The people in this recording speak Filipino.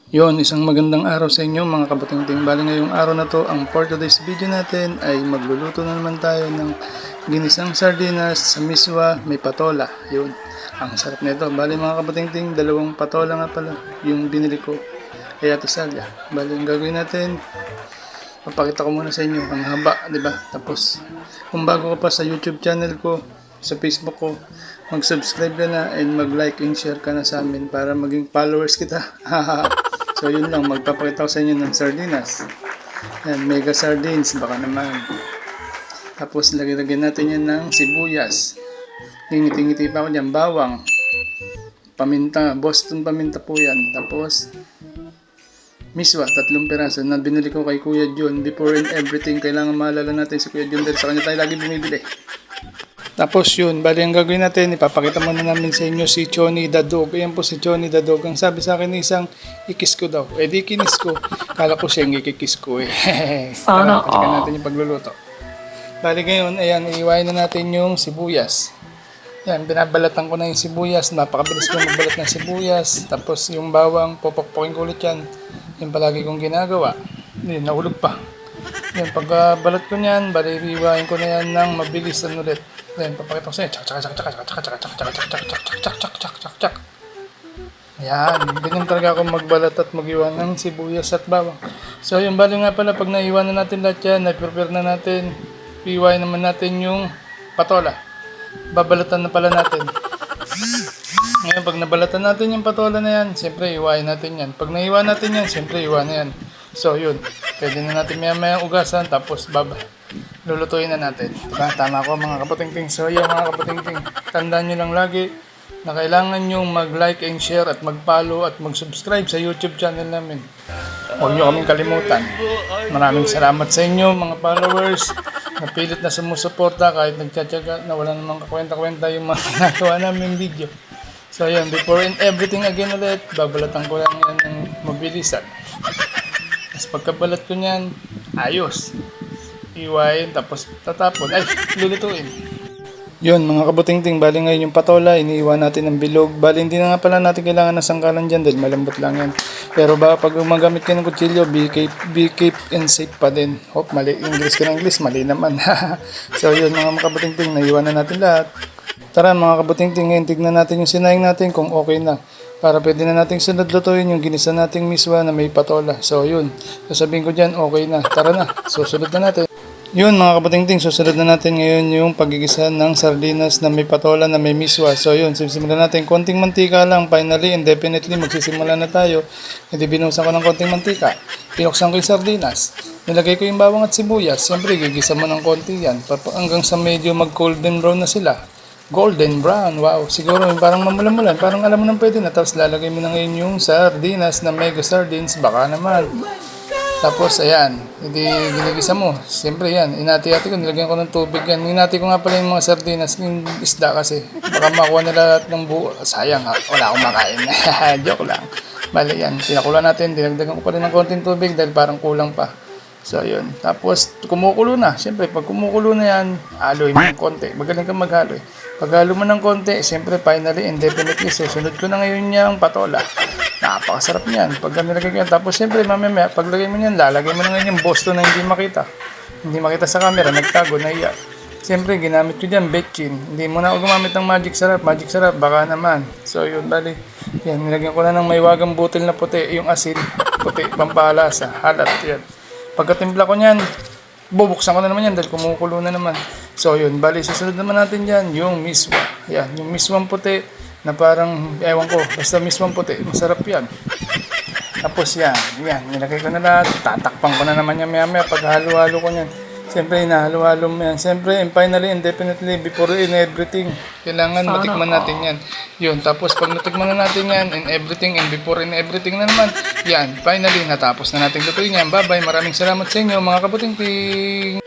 Yon, isang magandang araw sa inyo mga kabatingting. Bali ngayong araw na to, ang for today's video natin ay magluluto na naman tayo ng ginisang sardinas sa miswa may patola. Yun, ang sarap nito. Bali mga kabatingting, dalawang patola nga pala yung binili ko. Kaya to salya. Bali ang gagawin natin, papakita ko muna sa inyo ang haba, di ba? Tapos kung bago ka pa sa YouTube channel ko, sa Facebook ko, mag-subscribe ka na and mag-like and share ka na sa amin para maging followers kita. So yun lang, magpapakita ko sa inyo ng sardinas. Yan, mega sardines, baka naman. Tapos lagyan natin yan ng sibuyas. Ngiti-ngiti pa ako dyan, bawang. Paminta, Boston paminta po yan. Tapos miswa, 3 piraso na binili ko kay Kuya John. Before and everything, kailangan maalala natin si Kuya John dahil sa kanya tayo lagi bumibili. Tapos yun, bali ang gagawin natin, ipapakita muna namin sa inyo si Choni the Dog. Ayan po si Choni the Dog. Ang sabi sa akin ng isang, ikis ko daw. Eh di kinis ko. Kala ko siya yung ikikis ko eh. Tara, pasikan natin yung pagluluto. Bali ngayon, ayan, iiwain na natin yung sibuyas. Ayan, binabalatan ko na yung sibuyas. Napakabilis ko magbalat ng sibuyas. Tapos yung bawang, popokpokin ko ulit yan. Yung palagi kong ginagawa. Hindi, nahulog pa. Yan, pag balat ko niyan, bali iiwain ko na yan ng mabilis na ulit. Ayan, papakita ko sa inyo. Chak. Ayan, ganyan talaga ako magbalat at mag-iwan ng sibuyas at bawang. So, yung bali nga pala, pag naiwan na natin lahat yan, na-prepare na natin, iiwain naman natin yung patola. Babalatan na pala natin. Ngayon, pag nabalatan natin yung patola na yan, siyempre, iiwain natin yan. Pag naiwan natin yan, siyempre, iiwan na yan. So, yun. Pwede na natin maya-maya ugasan, tapos lulutuin na natin. Diba? Tama ko mga kapatingting. So, yun mga kapatingting. Tandaan nyo lang lagi na kailangan nyo mag-like and share at mag-follow at mag-subscribe sa YouTube channel namin. Huwag nyo kaming kalimutan. Maraming salamat sa inyo mga followers na pilit na sumusuporta kahit nagtsatsaga na wala namang kakwenta-kwenta yung mga ginagawa namin video. So, yun. Before and everything again ulit, babalatan ko lang yan ng mabilisan. Tapos pagkabalat ko niyan, ayos. Iwain, tapos tatapon. Ay, lulutuin. Yun, mga kabutingting, bali ngayon yung patola, iniiwan natin ng bilog. Bali, hindi na nga pala natin kailangan ng sangkalan dyan dahil malambot lang yan. Pero baka pag magamit ka ng kutsilyo, be keep and safe pa din. Hop, mali. English ka ng English, mali naman. So yun, mga kabutingting, naiwan na natin lahat. Tara, mga kabutingting, ngayon tignan natin yung sinayang natin kung okay na. Para pwede na nating sunod lutuin yung ginisa nating miswa na may patola. So yun, sasabihin ko dyan, okay na. Tara na, susunod na natin. Yun mga kapatingting, susunod na natin ngayon yung pagigisa ng sardinas na may patola na may miswa. So yun, sisimulan natin konting mantika lang. Finally and definitely magsisimula na tayo. Hindi binusan ko ng konting mantika. Pinuksan ko yung sardinas. Nilagay ko yung bawang at sibuyas. Siyempre gigisa mo ng konti yan. Hanggang sa medyo mag golden brown na sila. Golden brown, wow. Siguro yung parang mamula-mulan. Parang alam mo nang pwede na. Tapos lalagay mo na ngayon yung sardinas na mega sardines. Baka naman. Tapos, ayan, hindi ginigisa mo. Siyempre yan, inati-ati ko, nilagyan ko ng tubig yan. Inati ko nga pala yung mga sardinas, yung isda kasi. Baka makuha nila lahat ng buo. Sayang ha, wala akong makain. Joke lang. Bali yan, pinakulo natin, dinagdagan ko pa rin ng konting tubig dahil parang kulang pa. So, yun. Tapos, kumukulo na. Siyempre, pag kumukulo na yan, haloy mo ng konti. Magaling kang maghaloy. Pag halo mo ng konti, siyempre, finally and definitely, susunod ko na ngayon yung patola. Napakasarap niyan. Pag nilagay ko yan. Tapos siyempre mamaya paglagay mo niyan, lalagay mo na ngayon yung Boston na hindi makita. Hindi makita sa camera, nagtago, naiya. Siyempre ginamit ko dyan, betchin. Hindi mo na ako gumamit ng magic sarap. Magic sarap, baka naman. So yun, bali. Yan, nilagyan ko na ng may wagang butil na puti. Yung asin, puti, pampalasa, halat. Yan. Pagkatimpla ko niyan, bubuksan ko na naman yan dahil kumukulo na naman. So yun, bali, susunod naman natin dyan yung miswa. Yan, yung miswang puti na parang, ewan ko, basta mismong puti, masarap yan. Tapos yan, nilagay ko na lahat, tatakpan ko na naman yan maya pag halo-halo ko yan. Siyempre, hinahalo-halo mo yan. Siyempre, and finally, and definitely, before in everything, kailangan matikman natin yan. Yun, tapos pag natikman na natin yan, and everything, and before in everything na naman, yan, finally, natapos na natin lutuin yan. Bye-bye, maraming salamat sa inyo, mga kabutingting.